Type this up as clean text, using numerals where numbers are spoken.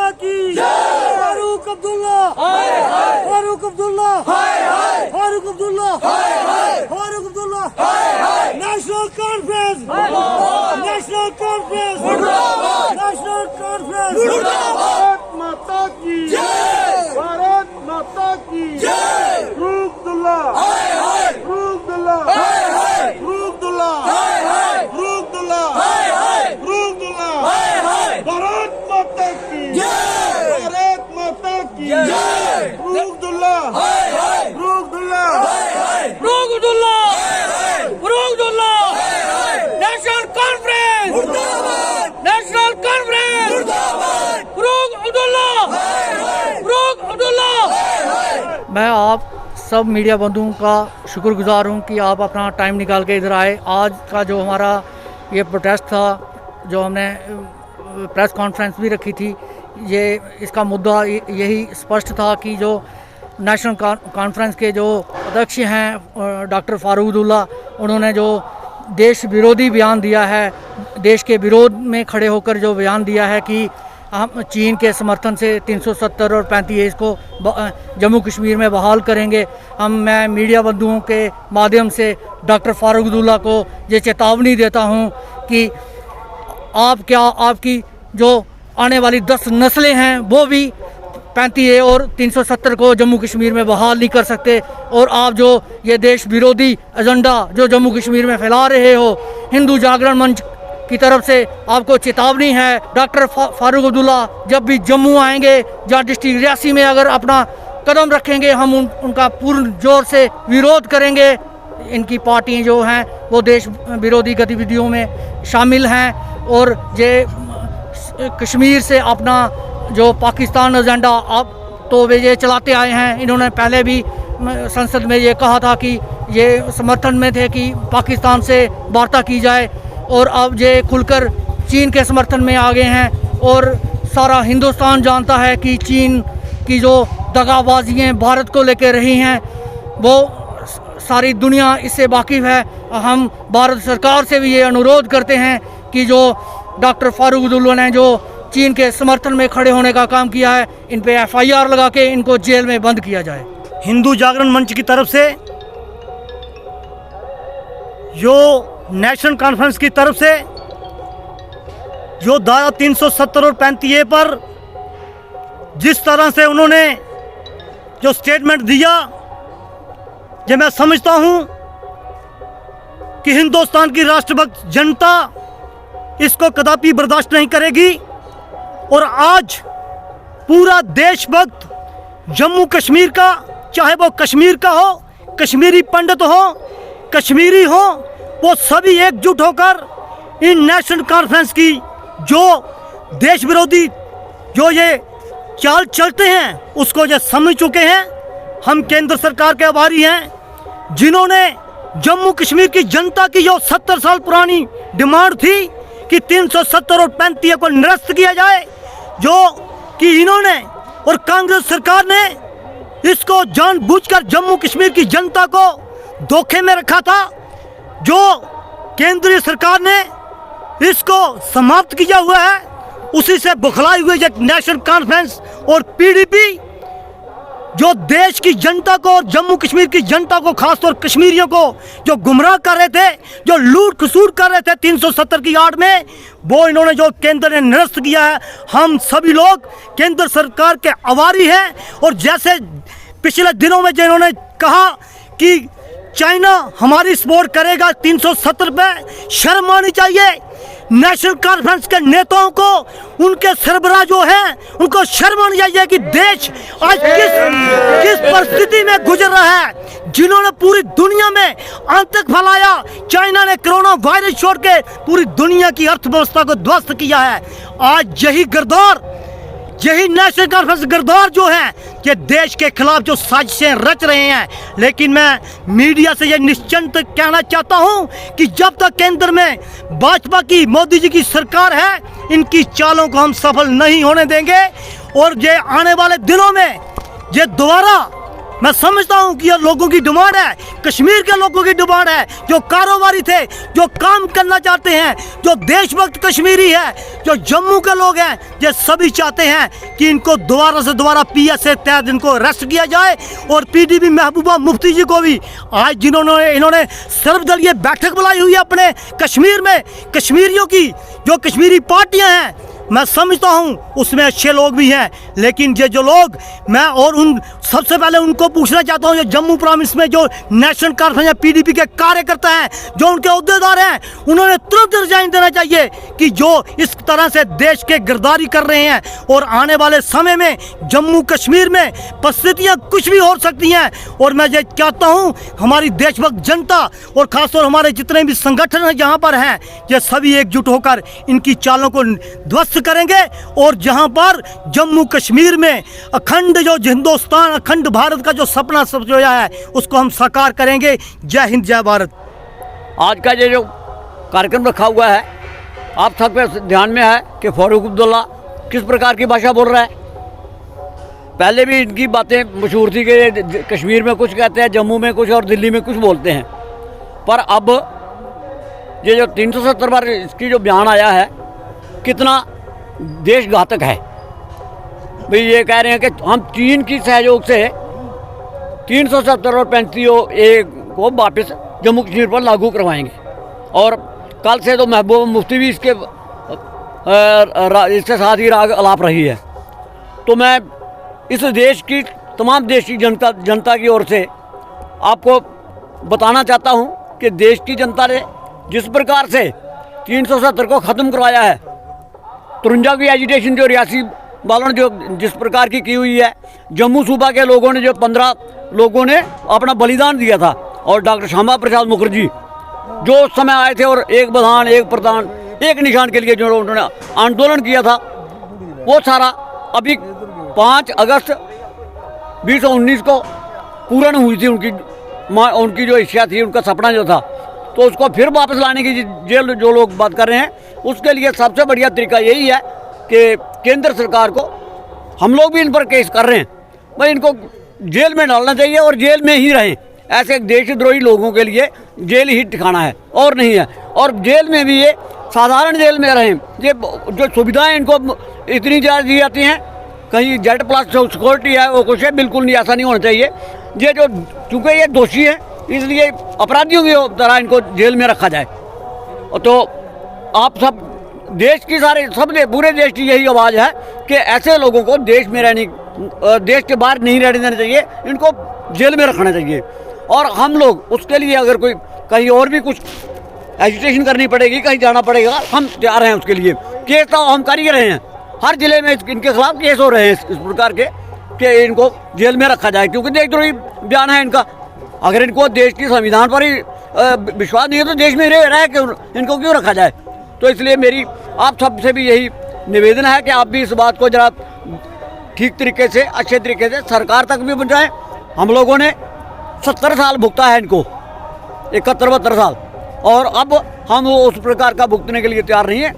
अब्दुल्ला की Farooq Abdullah, Farooq Abdullah, Farooq Abdullah, Farooq Abdullah, national conference, national conference, national conference, Bharat माता की भारत माता की फारूक अब्दुल्ला, फारूक अब्दुल्ला, फारूक अब्दुल्ला, फारूक अब्दुल्ला, फारूक अब्दुल्ला, भारत माता की भारत माता की Farooq Abdullah, Farooq Abdullah, Farooq Abdullah, Farooq Abdullah, national conference, national conference, Farooq Abdullah, Farooq Abdullah. मैं आप सब मीडिया बंधुओं का शुक्रगुजार हूं कि आप अपना टाइम निकाल के इधर आए। आज का जो हमारा ये प्रोटेस्ट था, जो हमने प्रेस कॉन्फ्रेंस भी रखी थी, ये इसका मुद्दा यही स्पष्ट था कि जो नेशनल कॉन्फ्रेंस के जो अध्यक्ष हैं डॉक्टर फारूक अब्दुल्ला, उन्होंने जो देश विरोधी बयान दिया है, देश के विरोध में खड़े होकर जो बयान दिया है कि हम चीन के समर्थन से 370 और 35 को जम्मू कश्मीर में बहाल करेंगे। मैं मीडिया बंधुओं के माध्यम से डॉक्टर फारूक अब्दुल्ला को ये चेतावनी देता हूं कि आपकी जो आने वाली 10 नस्लें हैं वो भी 35 और 370 को जम्मू कश्मीर में बहाल नहीं कर सकते। और आप जो ये देश विरोधी एजेंडा जो जम्मू कश्मीर में फैला रहे हो, हिंदू जागरण मंच की तरफ से आपको चेतावनी है। डॉक्टर फारूक अब्दुल्ला जब भी जम्मू आएंगे या डिस्ट्रिक्ट रियासी में अगर अपना कदम रखेंगे, हम उनका पूर्ण जोर से विरोध करेंगे। इनकी पार्टी जो हैं वो देश विरोधी गतिविधियों में शामिल हैं और ये कश्मीर से अपना जो पाकिस्तान एजेंडा अब तो वे ये चलाते आए हैं। इन्होंने पहले भी संसद में ये कहा था कि ये समर्थन में थे कि पाकिस्तान से वार्ता की जाए, और अब ये खुलकर चीन के समर्थन में आ गए हैं। और सारा हिंदुस्तान जानता है कि चीन की जो दगाबाजियाँ भारत को लेकर रही हैं, वो सारी दुनिया इससे वाकिफ़ है। हम भारत सरकार से भी ये अनुरोध करते हैं कि जो डॉक्टर फारूक अब्दुल्ला ने जो चीन के समर्थन में खड़े होने का काम किया है, इन पे FIR लगा के इनको जेल में बंद किया जाए। हिंदू जागरण मंच की तरफ से, जो नेशनल कॉन्फ्रेंस की तरफ से जो धारा 370 और 35A पर जिस तरह से उन्होंने जो स्टेटमेंट दिया, ये मैं समझता हूं कि हिंदुस्तान की राष्ट्रभक्त जनता इसको कदापि बर्दाश्त नहीं करेगी। और आज पूरा देशभक्त जम्मू कश्मीर का, चाहे वो कश्मीर का हो, कश्मीरी पंडित हो, कश्मीरी हो, वो सभी एकजुट होकर इन नेशनल कॉन्फ्रेंस की जो देश विरोधी जो ये चाल चलते हैं उसको ये समझ चुके हैं। हम केंद्र सरकार के आभारी हैं जिन्होंने जम्मू कश्मीर की जनता की जो 70 साल पुरानी डिमांड थी कि 370 और 35 को निरस्त किया जाए, जो कि इन्होंने और कांग्रेस सरकार ने इसको जानबूझकर जम्मू कश्मीर की जनता को धोखे में रखा था। जो केंद्रीय सरकार ने इसको समाप्त किया हुआ है, उसी से बुखलाई हुई एक नेशनल कॉन्फ्रेंस और PDP जो देश की जनता को और जम्मू कश्मीर की जनता को, खासतौर कश्मीरियों को जो गुमराह कर रहे थे, जो लूट खसूट कर रहे थे 370 की आड़ में, वो इन्होंने जो केंद्र ने निरस्त किया है। हम सभी लोग केंद्र सरकार के आभारी हैं। और जैसे पिछले दिनों में जिन्होंने कहा कि चाइना हमारी सपोर्ट करेगा 370 पे, शर्म आनी चाहिए नेशनल कॉन्फ्रेंस के नेताओं को, उनके सरबराह जो हैं उनको शर्म आनी चाहिए कि देश आज किस परिस्थिति में गुजर रहा है। जिन्होंने पूरी दुनिया में आतंक फैलाया, चाइना ने कोरोना वायरस छोड़ के पूरी दुनिया की अर्थव्यवस्था को ध्वस्त किया है। आज यही नेशनल कॉन्फ्रेंस गद्दार जो है, ये देश के खिलाफ जो साजिशें रच रहे हैं। लेकिन मैं मीडिया से ये निश्चिंत कहना चाहता हूं कि जब तक केंद्र में भाजपा की, मोदी जी की सरकार है, इनकी चालों को हम सफल नहीं होने देंगे। और ये आने वाले दिनों में ये दोबारा मैं समझता हूं कि ये लोगों की डिमांड है, कश्मीर के लोगों की डिमांड है, जो कारोबारी थे, जो काम करना चाहते हैं, जो देशभक्त कश्मीरी है, जो जम्मू के लोग हैं, ये सभी चाहते हैं कि इनको दोबारा से दोबारा PSA तहत इनको अरेस्ट किया जाए। और PDP महबूबा मुफ्ती जी को भी आज जिन्होंने इन्होंने सर्वदलीय बैठक बुलाई हुई है अपने कश्मीर में, कश्मीरियों की जो कश्मीरी पार्टियां हैं, मैं समझता हूं उसमें अच्छे लोग भी हैं, लेकिन ये जो लोग, मैं और उन सबसे पहले उनको पूछना चाहता हूं, जो जम्मू प्रोविंस में जो नेशनल कॉन्फ्रेंस या PDP के कार्यकर्ता हैं, जो उनके अहदेदार हैं, उन्होंने तुरंत रिजाइन देना चाहिए कि जो इस तरह से देश के गिरदारी कर रहे हैं। और आने वाले समय में जम्मू कश्मीर में परिस्थितियाँ कुछ भी हो सकती हैं। और मैं ये चाहता हूँ हमारी देशभक्त जनता और खासतौर हमारे जितने भी संगठन हैं जहाँ पर हैं, ये सभी एकजुट होकर इनकी चालों को ध्वस्त करेंगे और जहां पर जम्मू कश्मीर में अखंड जो हिंदुस्तान, अखंड भारत का जो सपना सजोया है, उसको हम साकार करेंगे। जय हिंद, जय भारत। आज का ये जो कार्यक्रम रखा हुआ है, आप सब पे ध्यान में है कि फारूक अब्दुल्ला किस प्रकार की भाषा बोल रहा है। पहले भी इनकी बातें मशहूर थी कि कश्मीर में कुछ कहते हैं, जम्मू में कुछ और दिल्ली में कुछ बोलते हैं। पर अब ये जो 370 बार इसकी जो बयान आया है, कितना देशघातक है। भाई ये कह रहे हैं कि हम चीन की सहयोग से 370 और 35A को वापस जम्मू कश्मीर पर लागू करवाएंगे। और कल से तो महबूबा मुफ्ती भी इसके साथ ही राग अलाप रही है। तो मैं इस देश की तमाम देश की जनता की ओर से आपको बताना चाहता हूं कि देश की जनता ने जिस प्रकार से 370 को ख़त्म करवाया है, 53 की एजिटेशन जो रियासी वालों ने जो जिस प्रकार की हुई है, जम्मू सूबा के लोगों ने जो 15 लोगों ने अपना बलिदान दिया था, और डॉक्टर श्यामा प्रसाद मुखर्जी जो उस समय आए थे और एक बधान एक प्रधान एक निशान के लिए जो उन्होंने आंदोलन किया था, वो सारा अभी 5 अगस्त 2019 को पूर्ण हुई थी उनकी जो इच्छा थी, उनका सपना जो था। तो उसको फिर वापस लाने की जेल जो लोग बात कर रहे हैं, उसके लिए सबसे बढ़िया तरीका यही है कि केंद्र सरकार को, हम लोग भी इन पर केस कर रहे हैं, भाई इनको जेल में डालना चाहिए और जेल में ही रहें। ऐसे देशद्रोही लोगों के लिए जेल ही ठिकाना है और नहीं है। और जेल में भी ये साधारण जेल में रहें, ये जो सुविधाएं इनको इतनी ज़्यादा दी जाती हैं, कहीं Z+ सिक्योरिटी है, वो कुछ है, बिल्कुल नहीं, ऐसा नहीं होना चाहिए। ये जो चूँकि ये दोषी है, इसलिए अपराधियों की तरह इनको जेल में रखा जाए। तो आप सब देश की पूरे देश की यही आवाज़ है कि ऐसे लोगों को देश में देश के बाहर नहीं रहने देना चाहिए, इनको जेल में रखना चाहिए। और हम लोग उसके लिए अगर कोई कहीं और भी कुछ एजुटेशन करनी पड़ेगी, कहीं जाना पड़ेगा, हम तैयार हैं उसके लिए। केस तो हम कर ही रहे हैं, हर जिले में इनके खिलाफ केस हो रहे हैं इस प्रकार के कि इनको जेल में रखा जाए, क्योंकि देशद्रोही बयान है इनका। अगर इनको देश की संविधान पर ही विश्वास नहीं है तो देश में रह के इनको क्यों रखा जाए। तो इसलिए मेरी आप सबसे भी यही निवेदन है कि आप भी इस बात को जरा ठीक तरीके से, अच्छे तरीके से सरकार तक भी पहुँचाएं। हम लोगों ने 70 साल भुगता है इनको, 71-72 साल, और अब हम उस प्रकार का भुगतने के लिए तैयार नहीं है।